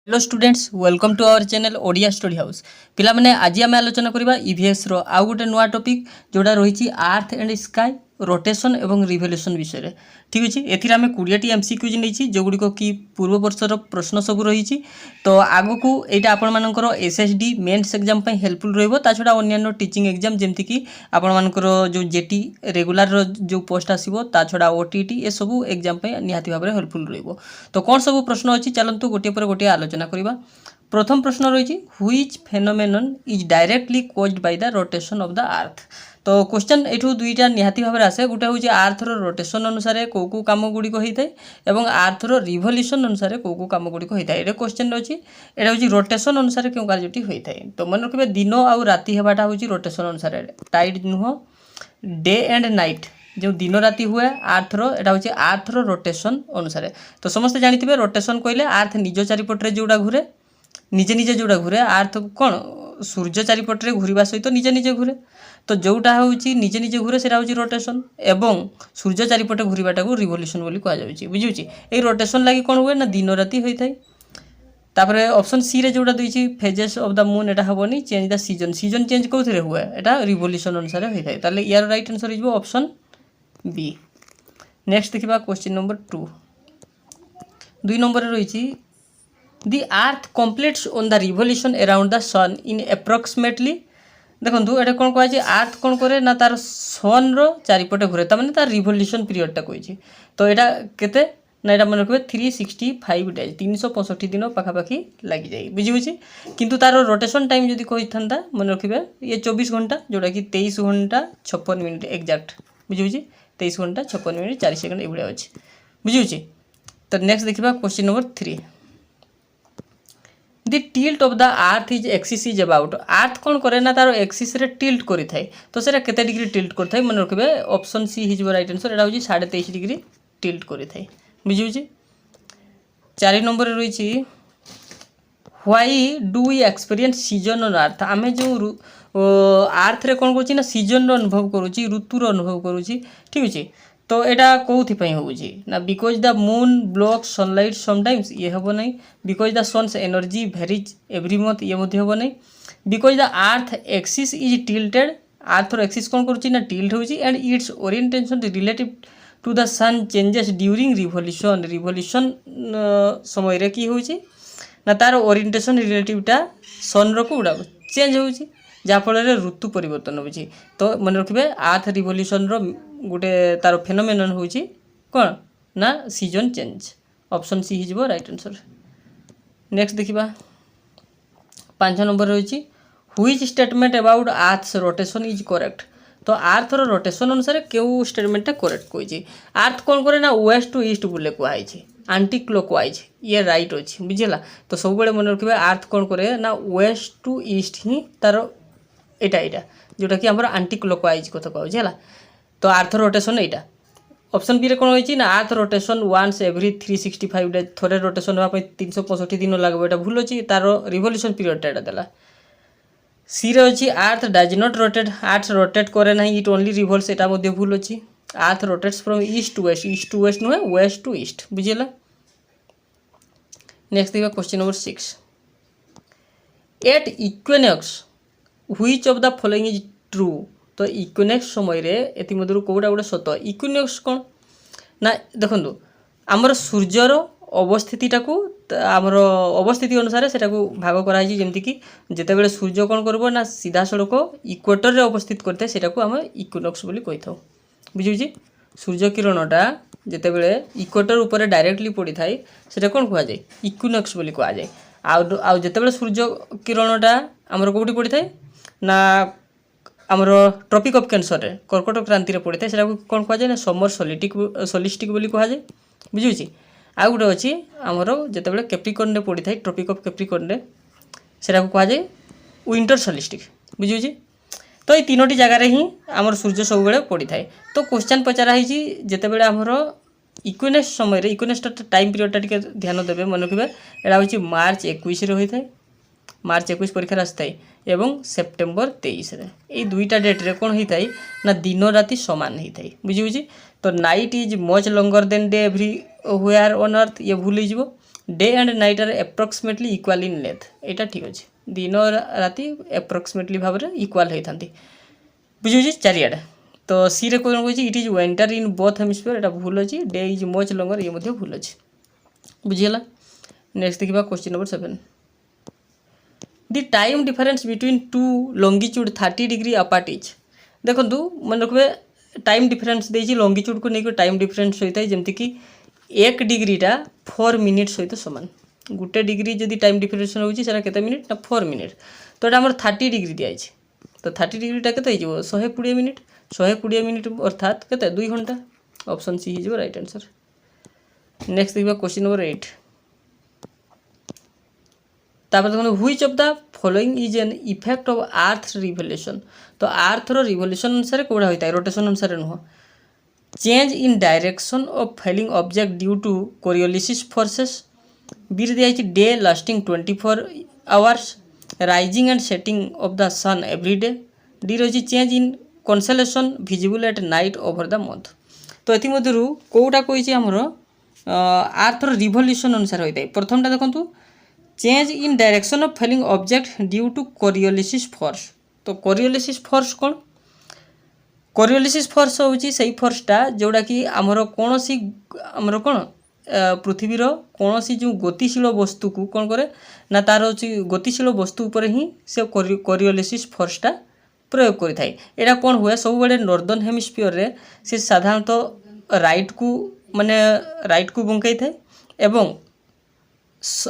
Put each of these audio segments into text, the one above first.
Hello students welcome to our channel Odia study house पिला माने आज आम आलोचना करबा ईवीएस रो आउ गोटे नुआ टॉपिक जोड़ा रही आर्थ एंड स्काई रोटेशन एवं रिवोल्यूशन विषय ठीक अच्छे एथिरा आम 20टी एमसीक्यूज नहीं जो गुड़िक कि पूर्व वर्षर प्रश्न सब रही तो आगु को यहाँ आपण मानकर एसएसडी मेन्स एग्जाम हेल्पफुल रहा छड़ा अन्य टीचिंग एग्जाम जमती कि आपण मानकर जो जेटी रेगुलर जो पोस्ट आसो ता छड़ा ओटीटी ये सब एग्जाम निहाती भाव में हेल्पफुल रही तो कौन सब प्रश्न अच्छी चलतु गोटे पर गोटे आलोचना करवा। प्रथम प्रश्न रही which phenomenon is directly caused by the rotation of the अर्थ। तो क्वेश्चन एठू दुईटा निहाती भाव में आसे गोटे हूँ आर्थर रोटेशन अनुसार कौ कौ कम गुड़िक होता है और आर्थर रिवोल्यूशन अनुसार कौ कौ कम गुड़िक होता है। ये क्वेश्चन अच्छी यहाँ हूँ रोटेशन अनुसार क्यों कार्यटी होता है। तो मन रखिए दिन आउ राति होगाटा हूँ रोटेशन अनुसार टाइड नुह डे एंड नाइट जो दिन राति हुए आर्थर यहाँ हूँ आर्थर रोटेशन अनुसार। तो समस्ते जानते रोटेशन कहले आर्थ निज चारिपटे जोड़ा घूरे निजे निजे जोड़ा घूरे आर्थ कौन सूर्य चारिपटे घूरवा सहित निजे निजे घूरे तो जोटा हूँ निजे निजे घूरे से हूँ रोटेशन एवं सूर्य चारिपटे घूरवाटा को रिवोल्यूशन बोली कहुच्छे बुझे ये रोटेशन लगी कौन हुए ना दिन राति होता है। तापर ऑप्शन सी रे जोड़ा देछि फेजेस ऑफ द मून एटा हबनी change the season season change कोथरे हुए एटा रिवोल्यूशन अनुसार होता है ताले यार राइट आंसर हो ऑप्शन बी। नेक्स्ट देखिबा क्वेश्चन नंबर 2 दुई नंबर रही the earth completes on the revolution around the sun in approximately देखो ये कौन कहे आर्थ कौन करे ना तार सन रो चारिपटे घूरे तार तार रिवोल्यूशन पीरियडटा कही तो यहाँ केते ना यहाँ मन रखिए 365 डेज 365 दिन पाखापाखि लग जाए बुझे किंतु तार रोटेशन टाइम जदि कही था मन रखिए ये 24 घंटा जोटा कि 23 घंटा 56 मिनिट एक्जाक्ट बुझे 23 घंटा 56 मिनिट 4 सेकेंड ये अच्छे बुझे। तो नेक्स्ट देखा question number 3 the tilt of the earth is axis is about earth कौन करे ना तार एक्सिस रे टिल्ट करि थाए तो सेटा केते डिग्री टिल्ट करथाय मन रखिबे option C is right answer एटा होची 23.5 डिग्री टिल्ट करि थाए बुझिउची। 4 नंबर रही why do we experience season on earth आमे जो अर्थ रे कौन करूची ना सीजन रो अनुभव करूची ऋतुर अनुभव करूची ठीक अछि। तो यहाँ कौन होची ना because the moon block sunlight sometimes ये हम ना because the sun's energy varies every month ये हम ना because the earth axis is tilted earth axis कौन करुच्ची ना टिल्ट होची and its orientation relative to the sun changes during revolution revolution समय रे की होची ना तार ओरिएंटेशन रिलेटिवटा सन रो गुड़ा चेंज होची जहाँफल ऋतु परिवर्तन होची। तो मन रखिए अर्थ रिवोल्यूशन रो गोटे तार फेनोमेनन होची कौन ना season change option C is right answer. Next देखिबा 5 नंबर रही which statement about earth rotation is correct. तो अर्थ रोटेशन अनुसार क्यों स्टेटमेंटा करेक्ट कही अर्थ कौन करे ना वेस्ट टू ईस्ट बुले कहुई आंटी क्लॉकवाइज ये राइट अच्छी बुझेगा। तो सब मन रखिए अर्थ कौन करे ना वेस्ट टू ईस्ट ही तार यहाँ जोटा कि आमर आंटी क्लॉकवाइज कथा कहूँ। तो अर्थ रोटेशन यहाँ ऑप्शन बी रे कौन होती ना earth rotation once every 365 days थोड़े रोटेशन होगा 365 दिन लगे यहाँ भूल अच्छी तार रिवोल्यूशन पीरियडटा यहाँ देला। सी रे अच्छी earth does not rotate earth rotate करे ना इट ओनली रिवोल्व्स एटा मध्य भूल अच्छी earth rotates from east to west नुहे वेस्ट टू ईस्ट बुझेगा। नेक्स्ट देखा question number 6 at equinox which of the following is true. तो इक्विनॉक्स समय रे एति मधुर कोडा गोटे सत इक्विनॉक्स कौन ना देखो आमर सूर्यर अवस्थितिटा को आमर अवस्थिति अनुसार से भाग कराई जमती कि जितेबाला सूर्य कौन कर ना सीधा सड़क इक्वेटर रे अवस्थित करते सेटा को आम इक्विनॉक्स बोली कही था बुझे। सूर्य किरणटा जितेबाला इक्वेटर ऊपर डायरेक्टली पड़ी थाए सेटा कौन कहुए इक्विनॉक्स बोली कहुए आउ जितेबाला सूर्य किरणटा आमर कौटी पड़ी थाए ना आमर ट्रॉपिक ऑफ कैंसर रे कर्कट क्रांति रे पड़ी थाए सेटा कौन कहुए ना समर सोलिस्टिक बोली कहुए बुझे। आउ गोटे अच्छी आमर जितेबाला कैप्रिकॉर्न रे पड़ी थाए ट्रॉपिक ऑफ कैप्रिकॉर्न रे सेटा कहुए विंटर सोलिस्टिक बुझे। तो ये तीनोटी जगार ही आमर सूर्य सब बेले पड़ी थाए। तो क्वेश्चन पचरा जितेबाला आमर इक्विनॉक्स समय रे इक्विनॉक्स टाइम पीरियडटा टिके ध्यान देवे मन रखिए यहाँ हूँ मार्च 21 रे होता है मार्च 21 परीक्षा आसता है एवं सेप्टेम्बर 23 रे ये दुईटा डेट रे कौन होता है ना दिन राति समान होता है बुझे। तो night is much longer than day everywhere on earth ये भूल हो day and night are approximately equal in length एटा ठीक अच्छे दिन राति एप्रोक्सीमेटली भाव में इक्वाल होता बुझे चारिआडे तो सी रे कौन कही it is winter in both hemisphere एटा भूल अच्छी डे इज मच लंगर ये भूल अच्छे बुझीगला। नेक्स्ट देखा question number 7 the time difference between two longitude 30 degree apart is देखो मन रखिए टाइम डिफरेंस देती लंगिट्यूड को लेकर टाइम डिफरेंस होता है जमती कि 1 डिग्रीटा 4 मिनिट सहित सामान गोटे डिग्री जदि टाइम डिफरेंस होती है मिनिट ना 4 मिनिट तो ये आम 30 डिग्री दिखाई तो 30 डिग्रीटा के 120 मिनिट 120 मिनिट अर्थात के 2 घंटा ऑप्शन सी हो राइट आंसर। नेक्स्ट देखा क्वेश्चन नंबर 8 देखो which of the following is an effect of earth revolution तो अर्थ रिवोल्यूशन अनुसार कौड़ा होता है रोटेशन अनुसार नुह change in direction of falling object due to coriolis forces B दिखाई day lasting 24 hours rising and setting of the sun every day D रही change in constellation visible at night over the month तो ये कौटा कही आमर earth revolution अनुसार होता है प्रथमटा देखो change in direction of falling object due to Coriolis force तो कोरियोलिसिस फोर्स कौन कोरियोलिसिस फोर्स होची सही फोर्सटा जोड़ा कि आमर कौन सी आमर कौन पृथ्वीर कौन सी जो गतिशील वस्तु को कौन करे ना तार गतिशील वस्तु उपर ही से कोरियोलिसिस फोर्सटा प्रयोग करि एटा कौन हुए सब बड़े नॉर्दर्न हेमिस्फीयर रे से साधारणतः राइट को माने राइट को बंकाई थाए एवं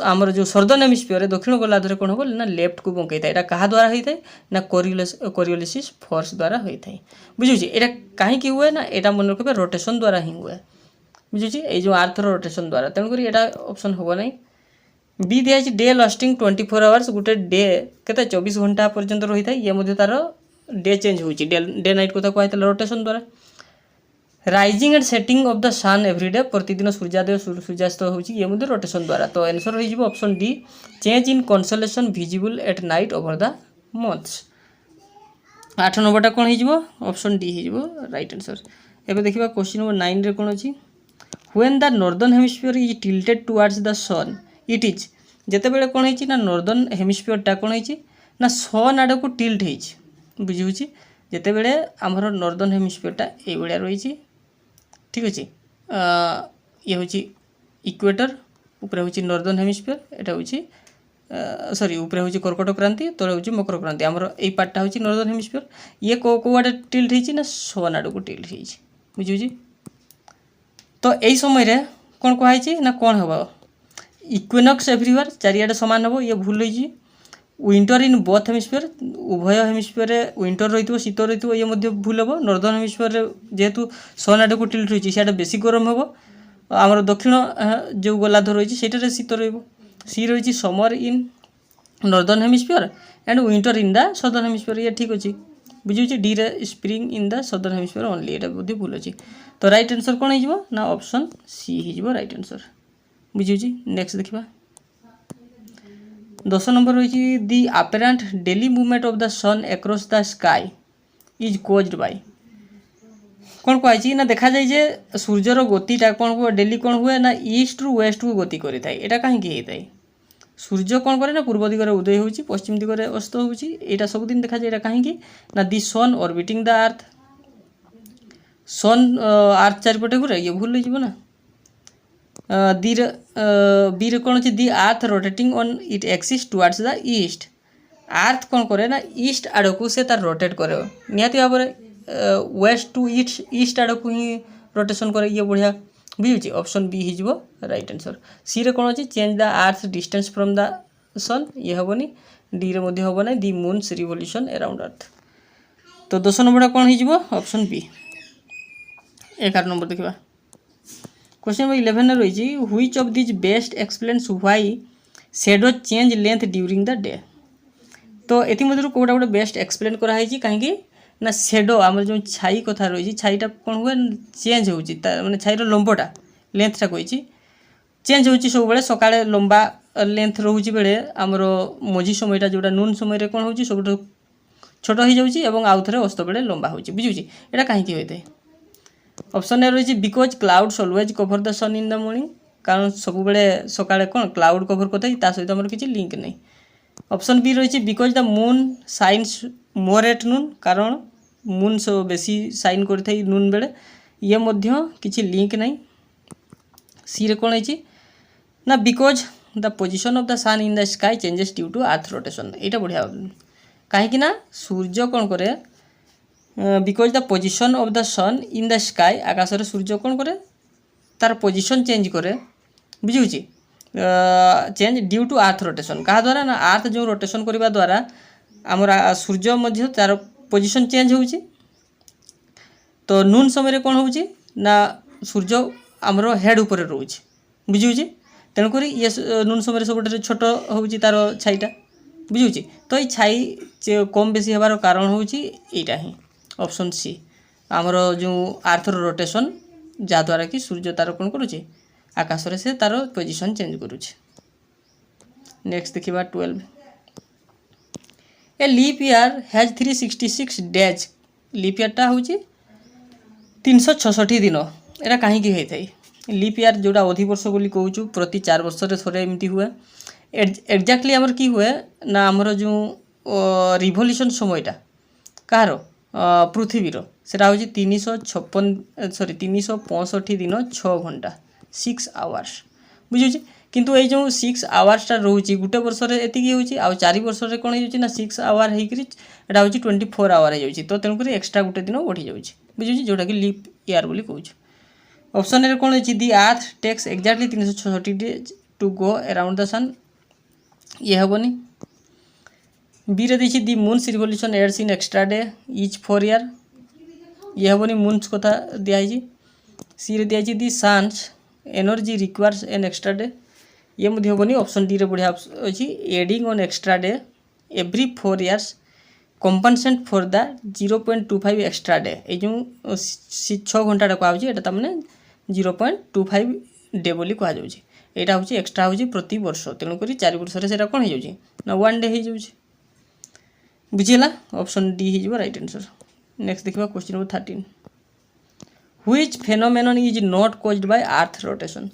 आमर जो सर्दर्न हेमिस्फीयर दक्षिण गोलार्धर कौन हम ना लेफ्ट को बंकाई था यहाँ क्या द्वारा होता है ना कोरियोलिसिस फोर्स द्वारा होता है बुझे ये कहीं हुए ना यहाँ मन रखिए रोटेशन द्वारा ही हुए बुझे ये जो आर्थर रोटेशन द्वारा तेणुक यहाँ ऑप्शन हम ना बी दिखाई डे लास्टिंग 24 आवर्स गोटे डे के 24 घंटा पर्यंत रही है ये तार डे चेंज हो डे नाइट कथा कहता रोटेशन द्वारा rising and setting of the sun everyday प्रतिदिन सूर्योदय सूर्यास्त होची ये मुझे रोटेशन द्वारा तो आंसर हो option D change in constellation visible at night over the months 8 नंबरटा कौन हो ऑप्शन डी हो राइट आंसर। एवं देखा क्वेश्चन नंबर 9 रे कौन अच्छी when the northern hemisphere is tilted towards the sun it is जितेबाला कौन है ना नॉर्दर्न हेमिस्फीयरटा कौन है ना सन आड़ को टिल्ट हो बुझे जितेबाला आमर नॉर्दर्न हेमिस्फीयरटा ये भाया रही ठीक अच्छे ये हूँ इक्वेटर उपरे हूँ नॉर्दर्न हेमिस्फीयर एटा हूँ सॉरी उपरे हूँ कर्कट क्रांति तले हूँ मकर क्रांति आमर ये पार्टा हूँ नॉर्दर्न हेमिस्फीयर ये कौ आड़े टिल्ट होती ना सन आड़ को टिल्ट हो बुझे तो यही समय कौन कहुई ना कौन हम इक्विनॉक्स एवरीवेयर चारिआडे सामान हम ये भूल हो विंटर इन बोथ हेमिस्फीयर उभय हेमिस्फीयर विंटर रही शीत रही ये भूल हम नॉर्दर्न हेमिस्फीयर जेहेतु सन आड़ को टिल्ट रही है बेसी गरम हम आमर दक्षिण जो गोलार्ध रही है शीत सी रही summer in northern hemisphere and winter in the southern hemisphere ये ठीक अच्छे बुझे डी रे spring in the southern hemisphere only ये भूल अच्छी तो राइट आंसर कौन हो ना ऑप्शन सी हो राइट आंसर बुझे। नेक्स्ट देखा 10 नंबर रही the apparent daily movement of the sun across the sky is caused by कौन कहुई ना देखा जाए जे सूर्यर गतिटा कौन हुए डेली कौन हुए ना ईस्ट रु वेस्ट को गति करें यहाँ कहीं होता है सूर्य कौन करे ना पूर्व दिगरे उदय हो पश्चिम दिगरे अस्त होटा सबुदिन देखा जाए कहीं ना दि सन ऑर्बिटिंग द अर्थ सन अर्थ चारिपटे घूरे ये भूल हो ना बी कौन अच्छे the earth rotating on it axis towards the east earth कौन करे ना ईस्ट आड़ को से तार रोटेट करे निहाती भाव में वेस्ट टू ईस्ट आड़ को ही रोटेशन करे ये बढ़िया बुझे ऑप्शन बी हो राइट आंसर। सी रे कौन अच्छे change the earth distance from the sun ये हेनी डी रे मध्य हम ना the moon's revolution around earth तो 10 नंबर कौन हो ऑप्शन बी। 11 नंबर देखा क्वेश्चन नंबर 11 रही which of this best explains why shadow change length during the day तो ये कौटा गोटे बेस्ट एक्सप्लेन कराई कहीं ना शेडो आम जो छाई कथा रही छाईटा कौन हुए चेंज हो मैंने छाईर लंबटा लेंथटा कही चेंज हो सब बेले सकाଳେ लंबा लेंथ रोचे बेले आमर मझी समयटा जोटा नून समय कौन हो सब छोट हो जाऊँगी आउ थे अस्त बेले लंबा हो बुझे यहाँ कहीं होता है ऑप्शन ए रही because clouds always cover the sun in the morning कारण सब बेले सकाळे कौन क्लाउड कवर करता ता सहित आमर किसी लिंक नहीं। ऑप्शन बी रही because the moon signs more at noon, कारण मून बेसी साइन करता नून बेले, ये मध्य किसी लिंक नहीं। सी रे कौन है ना because the position of the sun in the sky changes due to earth rotation. यहाँ बढ़िया कहीं ना सूर्य कौन करे because the position of the sun in the sky, आकाश सूर्य कौन करे तार पोजिशन चेंज करे, बुझुची change due to earth rotation. क्या द्वारा ना अर्थ जो रोटेशन करने द्वारा आमर सूर्य मध्य तार पोजिशन चेंज होउची। तो नून समय कौन होउची ना सूर्य आमर हेड ऊपर रोचे, बुझुची तेणुक ये नून समय सब छोट होउची तार छाईटा, बुझुची। तो ये छाई कम बेसी हबार कारण होउची एटा ही ऑप्शन सी आमर जो अर्थ रोटेशन जहाँद्वारा कि सूर्य तार कौन करुचे आकाश से तार पोजिशन चेंज करुचे। नेक्स्ट देखा 12 a leap year has 366 days. Leap ईयरटा हूँ 366 दिन। यहाँ कहीं होता है लीप ईयर जोड़ा अधिवर्ष बोली कहूँ प्रति 4 वर्ष थोड़े एमती हुए। एक्जाक्टली आमर कि हुए ना आमर जो रिभल्यूशन समयटा कहार पृथ्वीर सेटा हूँ 365 दिन 6 घंटा 6 आवर्स, बुझे। किंतु ये जो 6 आवर्सटा रोचे गोटे वर्ष एति हो 4 वर्ष कौन हो 6 आवर होटा हूँ 24 आवर हो, तो तेणुक एक्सट्रा गोटे दिन बढ़ी जाऊँगी, बुझे, जोटा कि लीप ईयर बोली कहूँ। ऑप्शन ए कौन है the earth takes exactly 366 days to go around the sun, ये हेनी। बी रे देखिए the moon's revolution adds in extra day each 4 year, ये हेनी मून्स कथा दिखाई। सी रे दिखाई the sun's energy requires an extra day, ये हेनी। ऑप्शन डी रे बढ़िया अच्छी adding on extra day every 4 years compensate for the 0.25 extra day. ये जो 6 घंटा कहूँ तमें 0.25 डे बोली कहु। यहाँ हूँ एक्सट्रा हूँ प्रति वर्ष, तेणुक 4 वर्ष से कौन हो ना 1 डे हो बुझीला। ऑप्शन डी हो राइट आंसर। नेक्स्ट देखा question number 13 which phenomenon is not caused by earth rotation.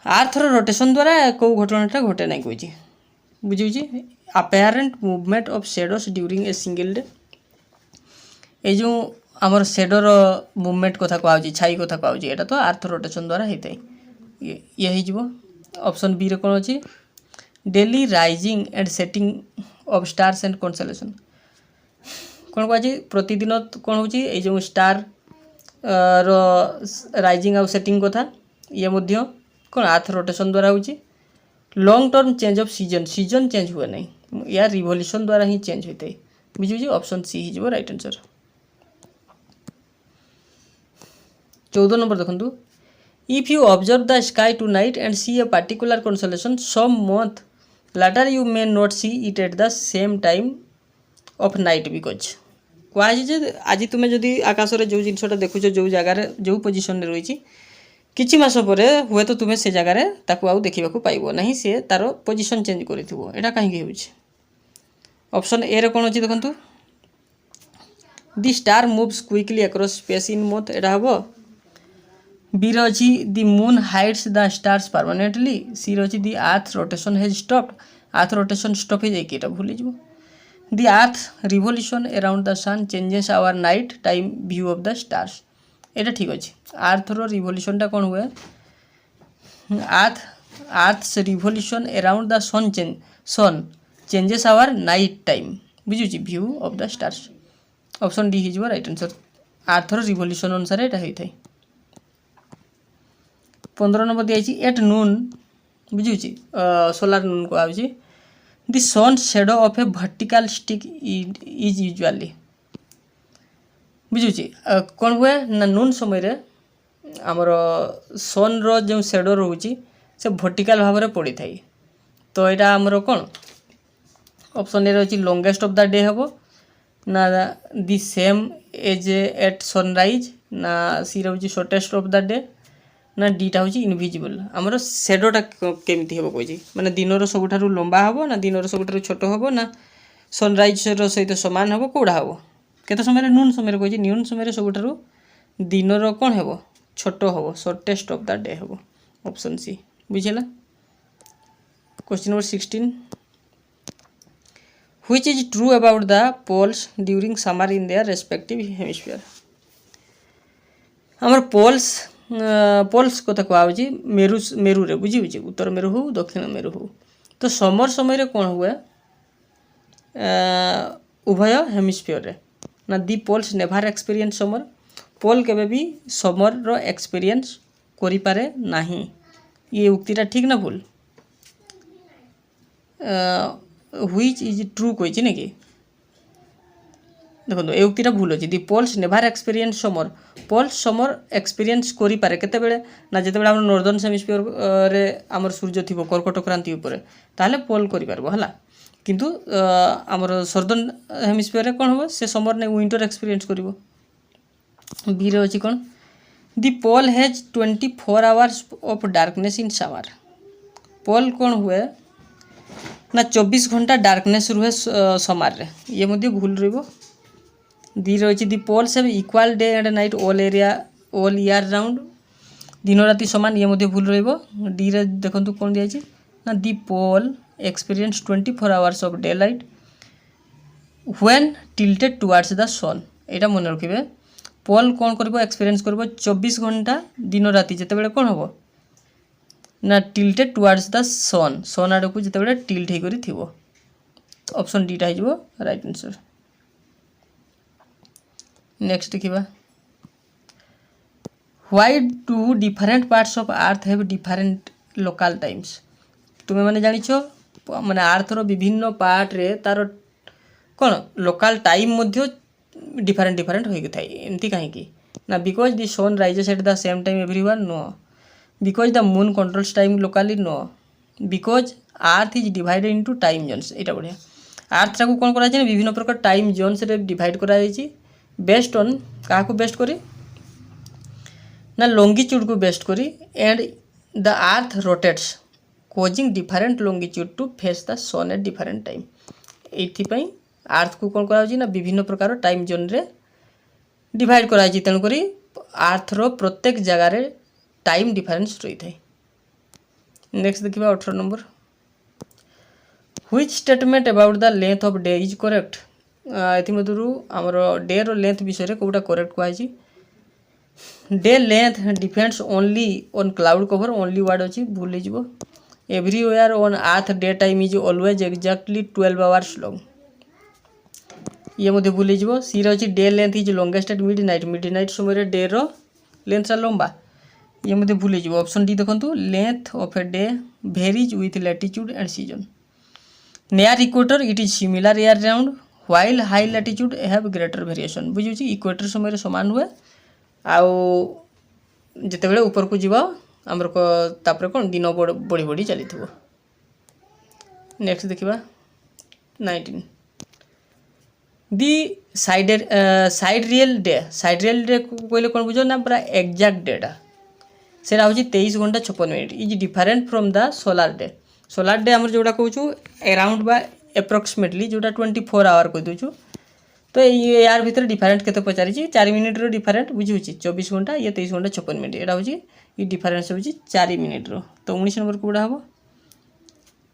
Earth rotation द्वारा कौ घटनाटा घटे ना कही, बुझे। Apparent movement of shadows during a single day, ये जो आमर शेडोर मूवमेंट कथा कहु छाई कथा कहु यहाँ तो अर्थ रोटेशन द्वारा होता है, ये हो। ऑप्शन बी रे कौन अच्छी daily rising and setting of stars and constellation, कौन कह प्रतिदिन कौन हो जो स्टार राइजिंग आउ सेटिंग कथा, ये मध्य कौन अर्थ रोटेशन द्वारा होची। Long term change off season, season change हुए नहीं, या रिवोल्यूशन द्वारा ही चेंज होता है, बुझे। ऑप्शन सी हो राइट आंसर। 14 नंबर देखो if you observe the sky tonight and see a particular constellation some month later you may not see it at the same time of night because कहुचे आज तुम्हें जदि आकाश जो जिनसा देखुच जो जगार जो position रही किछि मास पर हुए तो तुम्हें से जगार ताकू आउ देखा पाइब ना सी तार पोजिशन चेंज करा कहीं हो। ऑप्शन ए रे कौन अच्छी देखो the star moves quickly across space in month, यहाँ हम। बी रे अच्छी the moon hides the stars permanently. C रे अच्छी the earth rotation has stopped, earth rotation stop हो जाए भूल जाओ। The earth revolution around the sun changes our night time view of the stars, यहाँ ठीक अच्छे। आर्थर रिवोल्यूशनटा कौन हुए earth's revolution around the sun changes our night time, बुझुची view of the stars. Option D हो राइट आंसर। आर्थर रिवोल्यूशन अनुसार यहाँ होता है। 15 नंबर दिखाई एट नून, बुझुची सोलार नून कहु the sun shadow of a vertical stick is usually, बुझुची कौन हुए ना नून समय आमर सन रो जो शेडो रोचे से वर्टिकल भाव में पड़ी थाए, तो यहाँ आमर कौन ऑप्शन ए रही लॉन्गेस्ट ऑफ द डे हम ना the same as at sunrise ना सी रही शॉर्टेस्ट ऑफ द डे ना डीटा हूँ इनविजिबल। आमर शेडोटा केमती हम कही माने दिन सबुठ लंबा हम ना दिन सबुठ छोट हम ना सनराइज सहित सामान हम कौड़ा हम केते समय नून समय कही नून समय सबुठ दिन कौन हम छोट हम शॉर्टेस्ट ऑफ द डे हम ऑप्शन सी बुझेगा। Question number 16 which is true about the poles during summer in their respective hemisphere. आमर पोल्स पोल्स कथा कहुच्छी मेरु मेरु रे बुझी बुझी उत्तर मेरु हो दक्षिण मेरु हो। तो समर समय रे कौन हुए उभय हेमिस्फीयर रे ना दी पोल्स नेभार एक्सपीरियंस समर पोल केबे भी समर रो एक्सपीरियंस करि पारे नाही। ये उक्तिटा ठीक ना भूल व्हिच इज ट्रू कहि ना कि देखो ये उक्तिटा भूल अच्छी the poles never experience summer poles summer experience करि पारे केते बेले ना जेते बेले हमर नॉर्दर्न हेमिस्फीयर रे हमर सूर्य थिबो कर्कट क्रांति ऊपर ताले पोल करि पारबो हला किंतु हमर सदर्न हेमिस्फीयर रे कोन हो से समर ने विंटर एक्सपीरियंस करिवो। बी रे अछि कोन the pole has 24 hours of darkness in summer pole कोन हुए ना 24 घंटा डार्कनेस रुहे समर रे ये मध्ये भूल रहइबो। दी रही the poles have equal day and night all area all year round दिन राति समान ये मध्ये भूल रहइबो। डी रे देखंतु कोन दिया अछि ना the pole experience 24 hours of daylight when tilted towards the sun एटा मन रखिबे पोल कोन करबो एक्सपीरियंस करबो 24 घंटा दिन राति जते बेले कोन होबो ना टिल्टेड टुवर्ड्स द सन सन आडकू जते बेले टिल्ट हे करी थिबो। ऑप्शन डी टा हिजबो राइट आंसर। नेक्स्ट देखिबा why do different parts of earth have different local times तुमे माने जानिछो माने अर्थ रो विभिन्न पार्ट रे तार कोन लोकल टाइम मध्ये डिफरेंट डिफरेंट होई थाई एंती काहे की ना because the sun rises at the same time everyone no because the moon controls time locally no because earth is divided into time zones एटा बढ़िया अर्थ रा को कोन करा जाय विभिन्न प्रकार टाइम जोन्स रे डिवाइड करा जाय बेस्ड ऑन का को बेस्ट करी ना लॉन्गिट्यूड को बेस्ट करी and the earth rotates causing different longitude to face the sun at different time एथि पई अर्थ को कोन करा ना विभिन्न प्रकार टाइम जोन रे डिवाइड करा जाय तेन करी अर्थ रो प्रत्येक जगह रे टाइम डिफरेंस रही थाए। नेक्स्ट देखिबा 18 number which statement about the length of day is correct एथि मधुरु हमर डे रो लेंथ विषय रे कोटा करेक्ट कहै day length depends only on cloud cover only word अछि भूल जइबो everywhere on earth day time is always exactly 12 hours long ये मध्ये भूल जइबो। सी रे अछि day length is longest at midnight समय रे डे रो लेंथ सा लंबा ये मध्ये भूल जइबो। ऑप्शन डी देखंतु length of a day varies with latitude and season near equator it is similar year round while high latitude have greater variation बुझुची इक्वेटर समय रे समान हुए आउ जते बेले ऊपर को जीवा हमर को तापर कोन दिन बड़ी बड़ी चली थबो। नेक्स्ट देखिबा 19 दी साइड रियल डे कोइले कोन बुझो ना पूरा एग्जैक्ट डेटा सेरा होची 23 घंटा 56 minute is different from the solar day हमर जोडा कहूछु अराउंड बा एप्रोक्सीमेटली जोडा 24 आवर कह दोछु तो ये यार भीतर डिफरेंट केते पचारि 4 मिनिट रो डिफरेंट बुझिउची 24 घंटा ये 23 घंटा 56 मिनिट एटा होची ये डिफरेंस होची 4 मिनिट रो। तो 19 नंबर कोडा हबो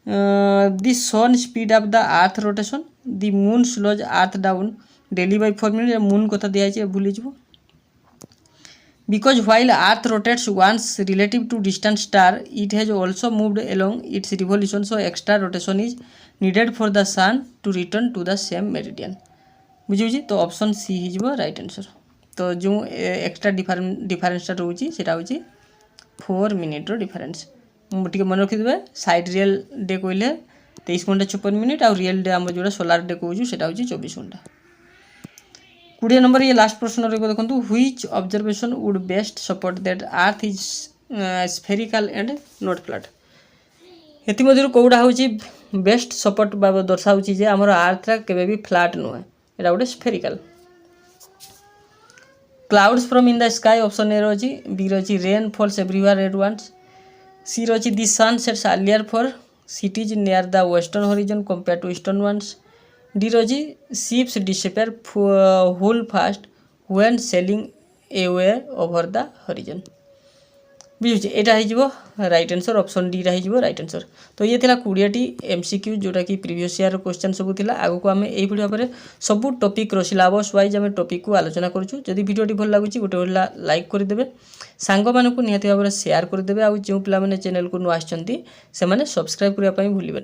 the sun speed up the earth rotation the moon slows earth down daily by 4 minute moon कथा दिया छै भूली जबो because while earth rotates once relative to distant star it has also moved along its revolution so extra rotation is needed for the sun to return to the same meridian बुझी तो option C हिजबो right answer. तो जो extra difference रोची सेटा होची 4 minute रो difference टिके मन रखि देबे साइड रियल डे कोइले 23 घंटा 56 मिनिट और रियल डे हम जोड़ा सोलार डे कहूछु सेटा होची 24 घंटा। 20 नंबर ये लास्ट प्रश्न रे देखंतु which observation would best support that earth is spherical and not flat एति मधुर कोउडा होची बेस्ट सपोर्ट बाबा दर्शाउची जे हमर अर्थ रा केबे भी फ्लैट नोय एटा गोटे spherical. Clouds from in the sky option A रोची बी रोची rain falls everywhere at once C रोची the sun sets earlier for cities near the western horizon compare to eastern ones D रोजी ships disappear whole fast when sailing away over the horizon बुझे यहाँ right answer option D रही right answer. तो ये थिला 20टी MCQ जोटा कि previous year question सब थिला। आगु को आम यही भाव में सब टॉपिक सिलेबस वाइज आम टॉपिक को आलोचना करूँ। जदि वीडियोटी भल लगुच गोटे लाइक करदे, सांग मानू निहाती भाव में शेयर करदे, आउ जो पिला माने चैनल को नुआ आछंती से माने सब्सक्राइब करने भूलिबे।